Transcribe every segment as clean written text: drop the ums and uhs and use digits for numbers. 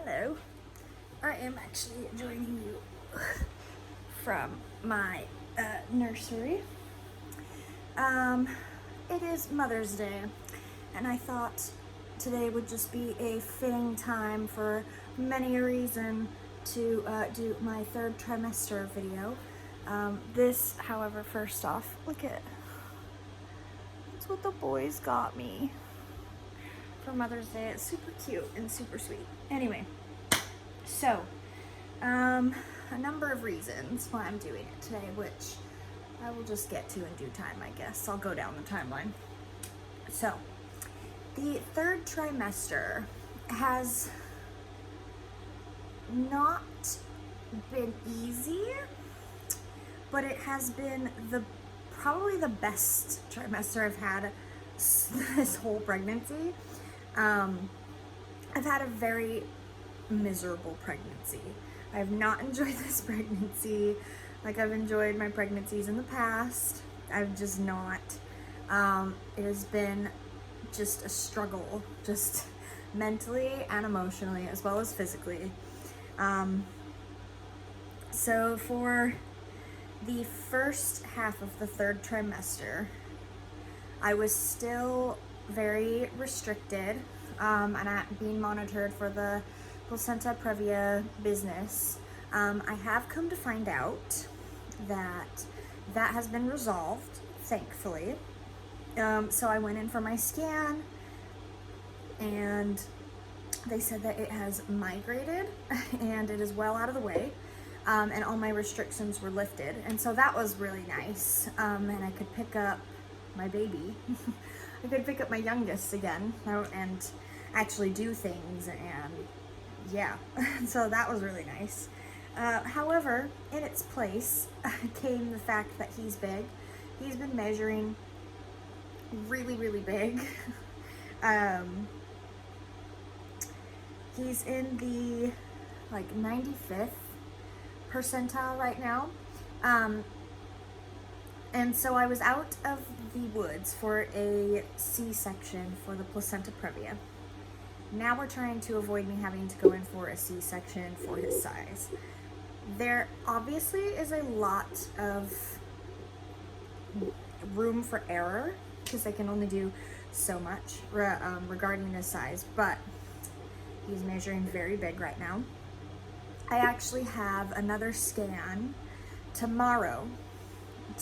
Hello, I am actually joining you from my nursery. It is Mother's Day, and I thought today would just be a fitting time for many a reason to do my third trimester video. This, however, first off, look at that's what the boys got me for Mother's Day. It's super cute and super sweet. Anyway, so a number of reasons why I'm doing it today, which I will just get to in due time, I guess. I'll go down the timeline. So, the third trimester has not been easy, but it has been probably the best trimester I've had this whole pregnancy. I've had a very miserable pregnancy. I have not enjoyed this pregnancy like I've enjoyed my pregnancies in the past. I've just not. It has been just a struggle, just mentally and emotionally, as well as physically. So for the first half of the third trimester, I was still very restricted, and being monitored for the placenta previa business. I have come to find out that that has been resolved, thankfully. So I went in for my scan, and they said that it has migrated and it is well out of the way, and all my restrictions were lifted, and so that was really nice. And I could pick up my baby. I could pick up my youngest again and actually do things, and yeah, so that was really nice. However, in its place came the fact that he's big. He's been measuring really, really big. He's in the 95th percentile right now. And so I was out of the woods for a C-section for the placenta previa. Now we're trying to avoid me having to go in for a C-section for his size. There obviously is a lot of room for error because they can only do so much regarding his size, but he's measuring very big right now. I actually have another scan tomorrow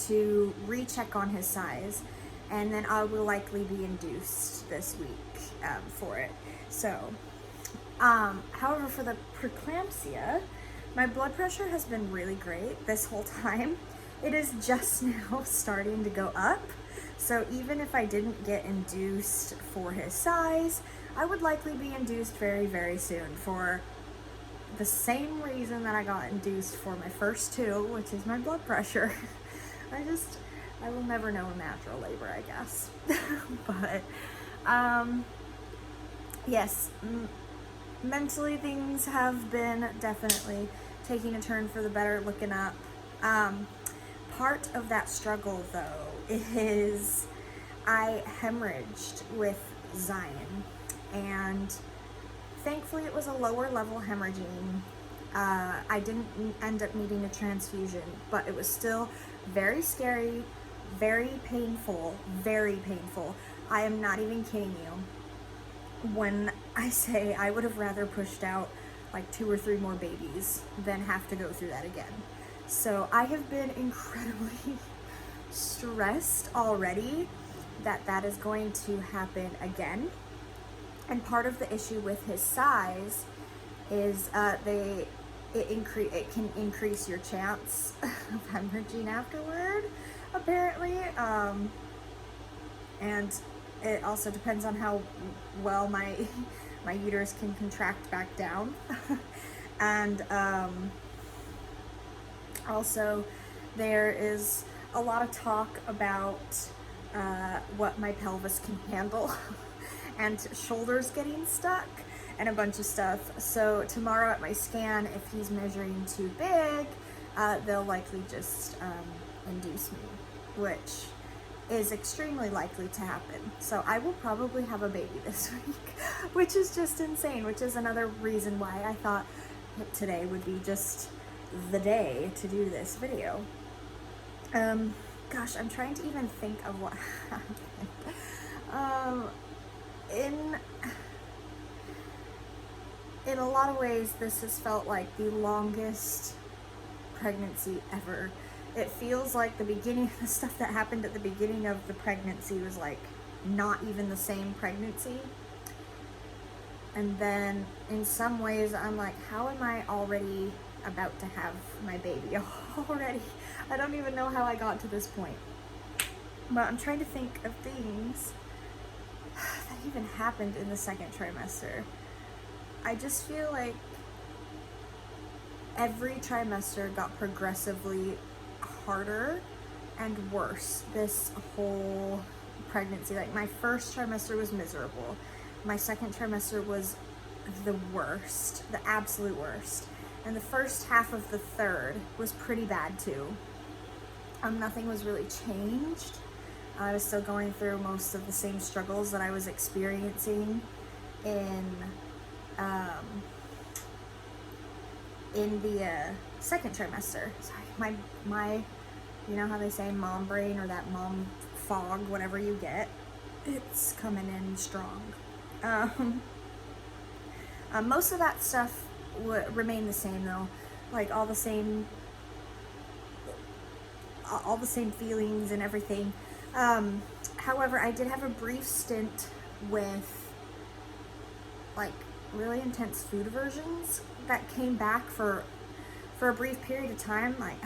to recheck on his size, and then I will likely be induced this week for it. So, however, for the preeclampsia, my blood pressure has been really great this whole time. It is just now starting to go up. So even if I didn't get induced for his size, I would likely be induced very, very soon for the same reason that I got induced for my first two, which is my blood pressure. I will never know natural labor, I guess. But, yes, mentally things have been definitely taking a turn for the better, looking up. Part of that struggle, though, is I hemorrhaged with Zion, and thankfully it was a lower level hemorrhaging. I didn't end up needing a transfusion, but it was still very scary, very painful, very painful. I am not even kidding you when I say I would have rather pushed out 2 or 3 more babies than have to go through that again. So I have been incredibly stressed already that is going to happen again. And part of the issue with his size is it can increase your chance of hemorrhaging afterward, apparently. And it also depends on how well my uterus can contract back down. And also there is a lot of talk about what my pelvis can handle and shoulders getting stuck and a bunch of stuff. So tomorrow at my scan, if he's measuring too big, they'll likely just induce me, which is extremely likely to happen. So I will probably have a baby this week, which is just insane, which is another reason why I thought that today would be just the day to do this video. Gosh, I'm trying to even think of what happened. In a lot of ways, this has felt like the longest pregnancy ever. It feels like the stuff that happened at the beginning of the pregnancy was like not even the same pregnancy. And then in some ways I'm like, how am I already about to have my baby already? I don't even know how I got to this point. But I'm trying to think of things that even happened in the second trimester. I just feel like every trimester got progressively harder and worse this whole pregnancy. Like my first trimester was miserable. My second trimester was the worst, the absolute worst. And the first half of the third was pretty bad too. Nothing was really changed. I was still going through most of the same struggles that I was experiencing in the second trimester. Sorry, my, you know how they say mom brain or that mom fog, whatever you get, it's coming in strong. Most of that stuff remained the same though, like all the same feelings and everything. However, I did have a brief stint with like really intense food aversions that came back for a brief period of time, like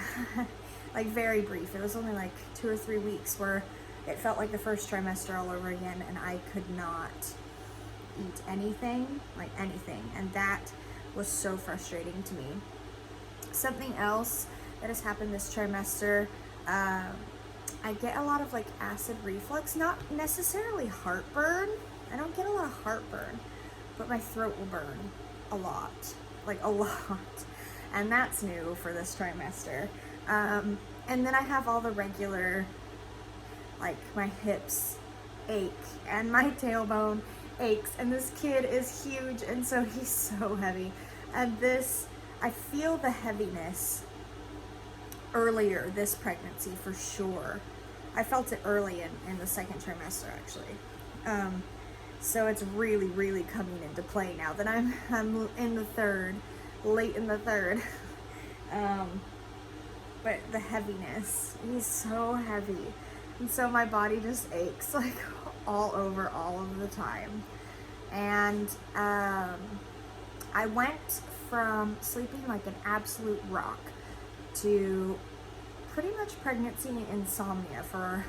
like very brief. It was only like 2 or 3 weeks where it felt like the first trimester all over again, and I could not eat anything, like anything, and that was so frustrating to me. Something else that has happened this trimester, I get a lot of like acid reflux, not necessarily heartburn. I don't get a lot of heartburn, but my throat will burn a lot, like a lot. And that's new for this trimester. And then I have all the regular, like my hips ache and my tailbone aches, and this kid is huge, and so he's so heavy. And this, I feel the heaviness earlier this pregnancy for sure. I felt it early in the second trimester actually. So it's really, really coming into play now that I'm in the third, late in the third. But the heaviness, he's so heavy. And so my body just aches like all over all of the time. And I went from sleeping like an absolute rock to pretty much pregnancy insomnia for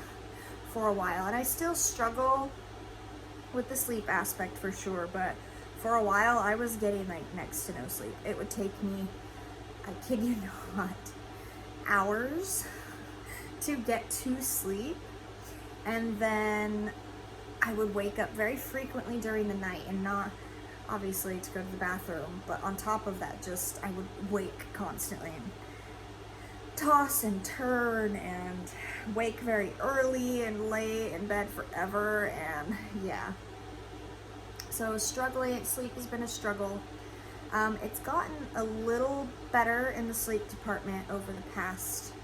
a while. And I still struggle with the sleep aspect for sure, but for a while I was getting like next to no sleep. It would take me, I kid you not, hours to get to sleep, and then I would wake up very frequently during the night, and not obviously to go to the bathroom, but on top of that, just I would wake constantly and toss and turn and wake very early and lay in bed forever, and yeah. So struggling, sleep has been a struggle. It's gotten a little better in the sleep department over the past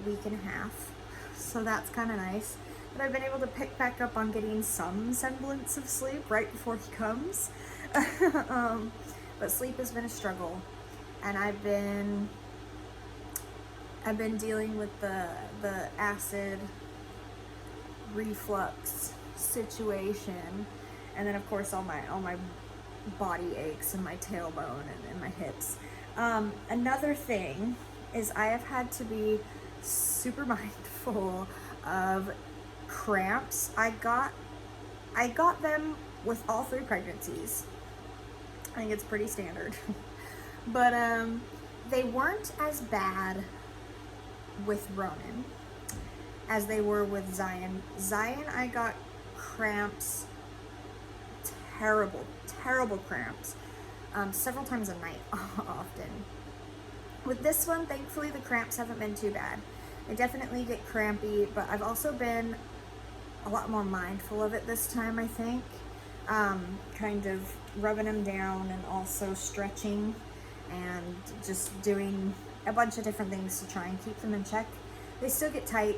week and a half, so that's kind of nice. But I've been able to pick back up on getting some semblance of sleep right before he comes. But sleep has been a struggle, and I've been dealing with the acid reflux situation, and then of course all my body aches and my tailbone and my hips. Another thing is I have had to be super mindful of cramps. I got them with all 3 pregnancies. I think it's pretty standard. But they weren't as bad with Ronan as they were with Zion. Zion, I got cramps, terrible cramps, several times a night often. With this one, thankfully the cramps haven't been too bad. I definitely get crampy, but I've also been a lot more mindful of it this time, I think. Kind of rubbing them down and also stretching and just doing a bunch of different things to try and keep them in check. They still get tight,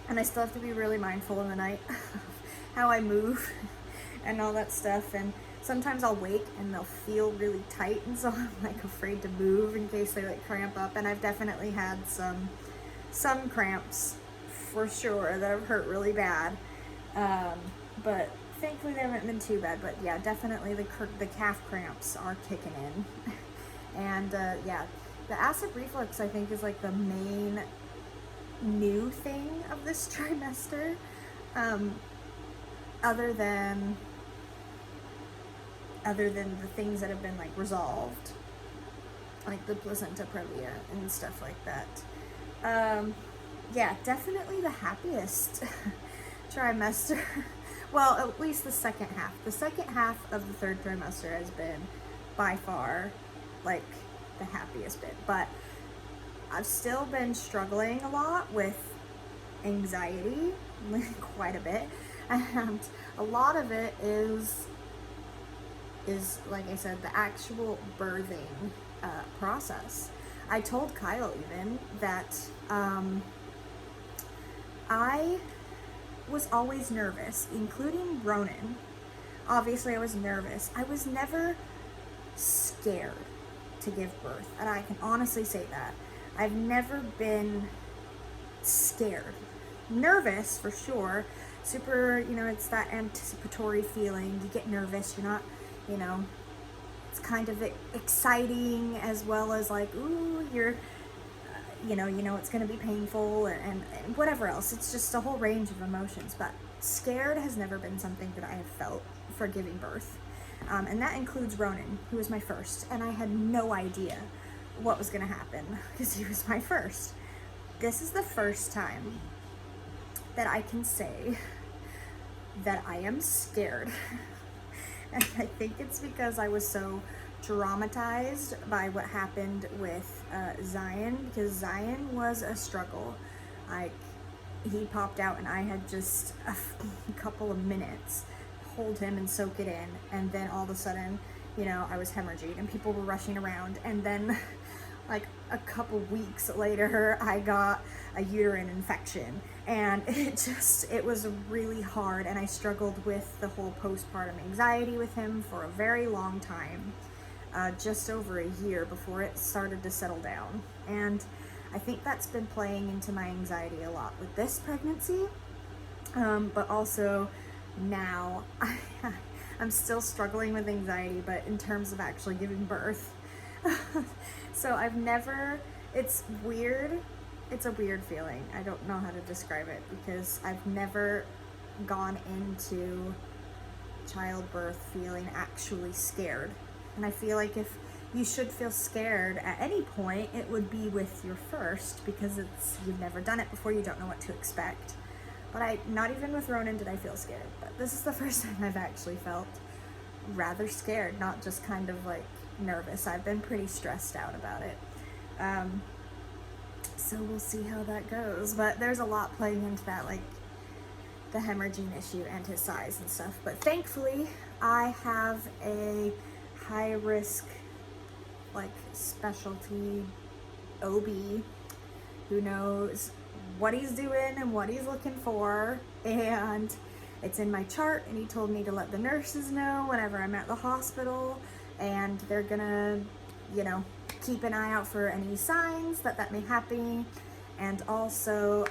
and I still have to be really mindful in the night how I move and all that stuff. And sometimes I'll wake and they'll feel really tight, and so I'm like afraid to move in case they like cramp up. And I've definitely had some cramps for sure that have hurt really bad, but thankfully they haven't been too bad. But yeah, definitely the calf cramps are kicking in. And yeah, the acid reflux I think is like the main new thing of this trimester, other than the things that have been like resolved, like the placenta previa and stuff like that. Yeah, definitely the happiest trimester. Well, at least the second half. The second half of the third trimester has been by far like the happiest bit, but I've still been struggling a lot with anxiety, quite a bit, and a lot of it is like I said, the actual birthing process. I told Kyle even that I was always nervous, including Ronan. Obviously I was nervous. I was never scared to give birth, and I can honestly say that. I've never been scared. Nervous for sure, super, it's that anticipatory feeling. You get nervous, you're not, it's kind of exciting as well as like, ooh, you're, it's going to be painful and whatever else. It's just a whole range of emotions, but scared has never been something that I have felt for giving birth. And that includes Ronan, who was my first, and I had no idea what was going to happen because he was my first. This is the first time that I can say that I am scared. And I think it's because I was so traumatized by what happened with Zion, because Zion was a struggle. Like, he popped out and I had just a couple of minutes hold him and soak it in, and then all of a sudden, I was hemorrhaging and people were rushing around, and then like a couple weeks later I got a uterine infection, and it was really hard, and I struggled with the whole postpartum anxiety with him for a very long time, just over a year before it started to settle down. And I think that's been playing into my anxiety a lot with this pregnancy, but also now I'm still struggling with anxiety, but in terms of actually giving birth. So it's weird. It's a weird feeling. I don't know how to describe it because I've never gone into childbirth feeling actually scared. And I feel like if you should feel scared at any point, it would be with your first, because you've never done it before, you don't know what to expect. But not even with Ronan did I feel scared. But this is the first time I've actually felt rather scared, not just kind of like nervous. I've been pretty stressed out about it. So we'll see how that goes. But there's a lot playing into that, like the hemorrhaging issue and his size and stuff. But thankfully, I have a high risk, like specialty OB who knows what he's doing and what he's looking for, and it's in my chart, and he told me to let the nurses know whenever I'm at the hospital, and they're gonna keep an eye out for any signs that may happen. And also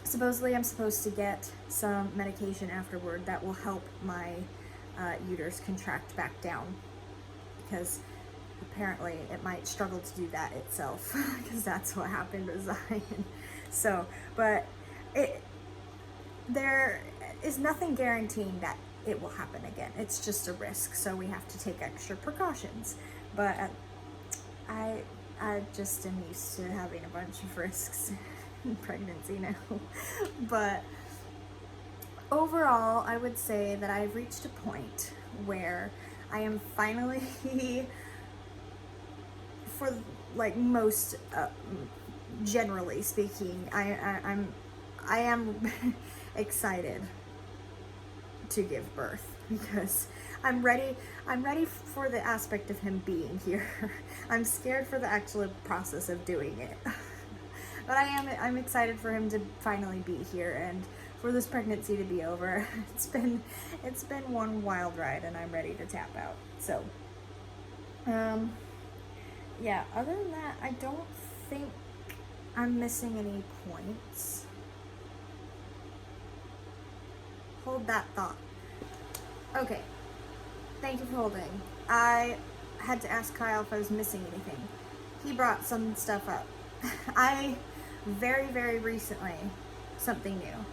supposedly I'm supposed to get some medication afterward that will help my uterus contract back down, because apparently it might struggle to do that itself, because that's what happened with Zion. So, but there is nothing guaranteeing that it will happen again. It's just a risk, so we have to take extra precautions. But I just am used to having a bunch of risks in pregnancy now. But overall, I would say that I've reached a point where I am finally for like most, generally speaking, I am excited to give birth because I'm ready for the aspect of him being here. I'm scared for the actual process of doing it. But I'm excited for him to finally be here and for this pregnancy to be over. It's been one wild ride and I'm ready to tap out. So yeah, other than that, I don't think I'm missing any points. Hold that thought. Okay, thank you for holding. I had to ask Kyle if I was missing anything. He brought some stuff up. I very, very recently, something new.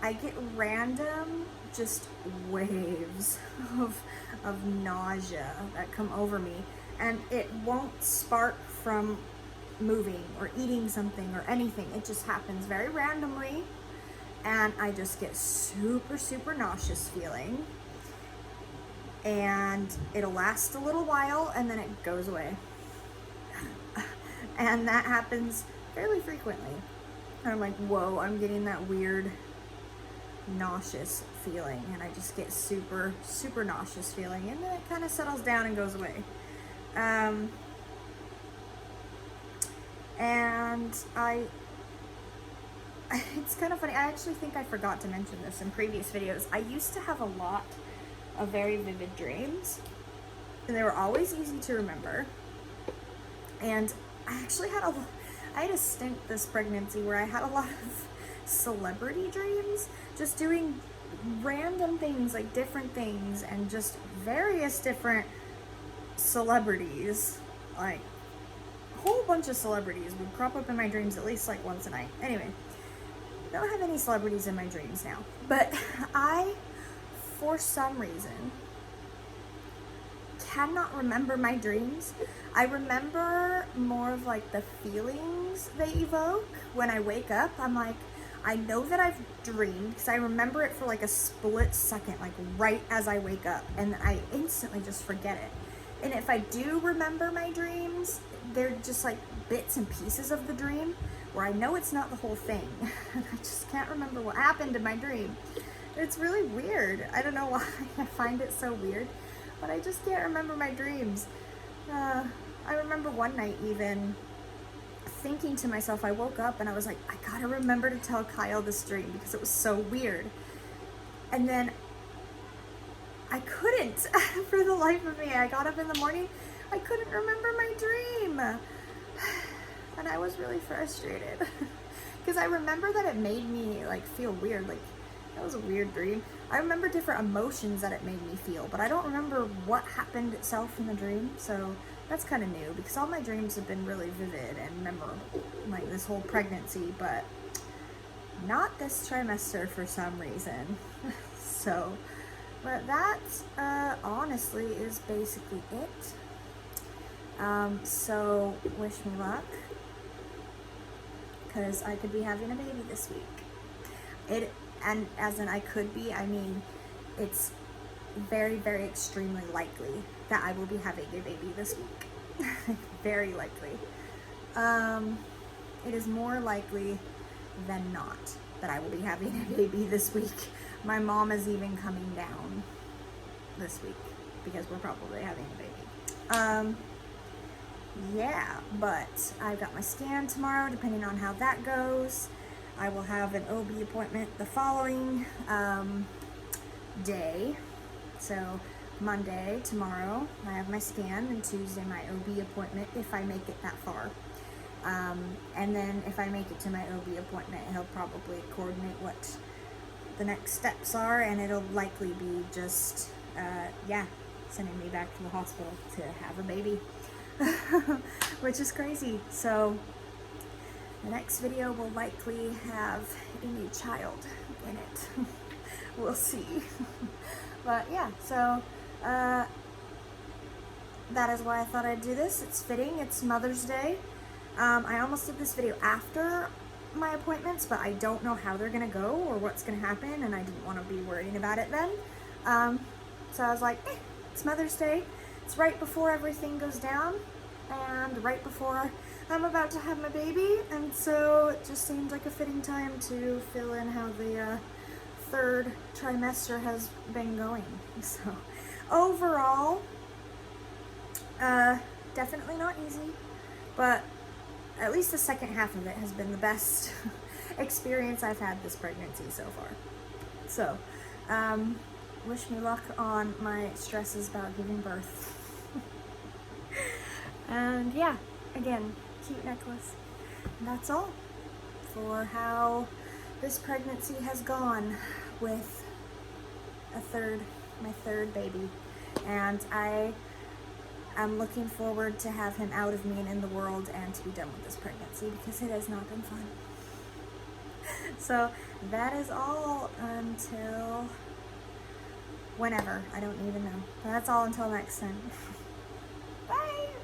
I get random just waves of nausea that come over me, and it won't spark from moving or eating something or anything. It just happens very randomly, and I just get super, super nauseous feeling, and it'll last a little while and then it goes away. And that happens fairly frequently. And I'm like, whoa, I'm getting that weird nauseous feeling, and I just get super, super nauseous feeling, and then it kind of settles down and goes away. And it's kind of funny, I actually think I forgot to mention this in previous videos. I used to have a lot of very vivid dreams, and they were always easy to remember. And I actually had a stint this pregnancy where I had a lot of celebrity dreams, just doing random things, like different things, and just various different celebrities, like a whole bunch of celebrities would crop up in my dreams at least like once a night. Anyway, I don't have any celebrities in my dreams now, but I, for some reason, cannot remember my dreams. I remember more of like the feelings they evoke when I wake up. I'm like, I know that I've dreamed because I remember it for like a split second, like right as I wake up, and I instantly just forget it. And if I do remember my dreams, they're just like bits and pieces of the dream where I know it's not the whole thing. And I just can't remember what happened in my dream. It's really weird. I don't know why I find it so weird, but I just can't remember my dreams. I remember one night even thinking to myself, I woke up and I was like, I gotta remember to tell Kyle this dream because it was so weird. And then I couldn't for the life of me. I got up in the morning, I couldn't remember my dream. And I was really frustrated because I remember that it made me like feel weird. Like, that was a weird dream. I remember different emotions that it made me feel, but I don't remember what happened itself in the dream. So that's kind of new because all my dreams have been really vivid and memorable, like this whole pregnancy, but not this trimester for some reason. So, but that honestly is basically it. So wish me luck, because I could be having a baby this week. And as in I could be, I mean, it's very, very extremely likely that I will be having a baby this week. Very likely. It is more likely than not that I will be having a baby this week. My mom is even coming down this week because we're probably having a baby. Yeah, but I've got my scan tomorrow, depending on how that goes. I will have an OB appointment the following day. So Monday, tomorrow, I have my scan, and Tuesday my OB appointment if I make it that far. And then if I make it to my OB appointment, he'll probably coordinate what the next steps are, and it'll likely be just, sending me back to the hospital to have a baby, which is crazy. So the next video will likely have a new child in it. We'll see. But yeah, so that is why I thought I'd do this. It's fitting. It's Mother's Day. I almost did this video after my appointments, but I don't know how they're gonna go or what's gonna happen, and I didn't want to be worrying about it then. So I was like, it's Mother's Day. It's right before everything goes down, and right before I'm about to have my baby, and so it just seemed like a fitting time to fill in how the third trimester has been going. So overall, definitely not easy, but at least the second half of it has been the best experience I've had this pregnancy so far. So, wish me luck on my stresses about giving birth. And yeah, again, cute necklace. And that's all for how this pregnancy has gone with my third baby. And I'm looking forward to have him out of me and in the world and to be done with this pregnancy, because it has not been fun. So that is all until whenever. I don't even know. That's all until next time. Bye!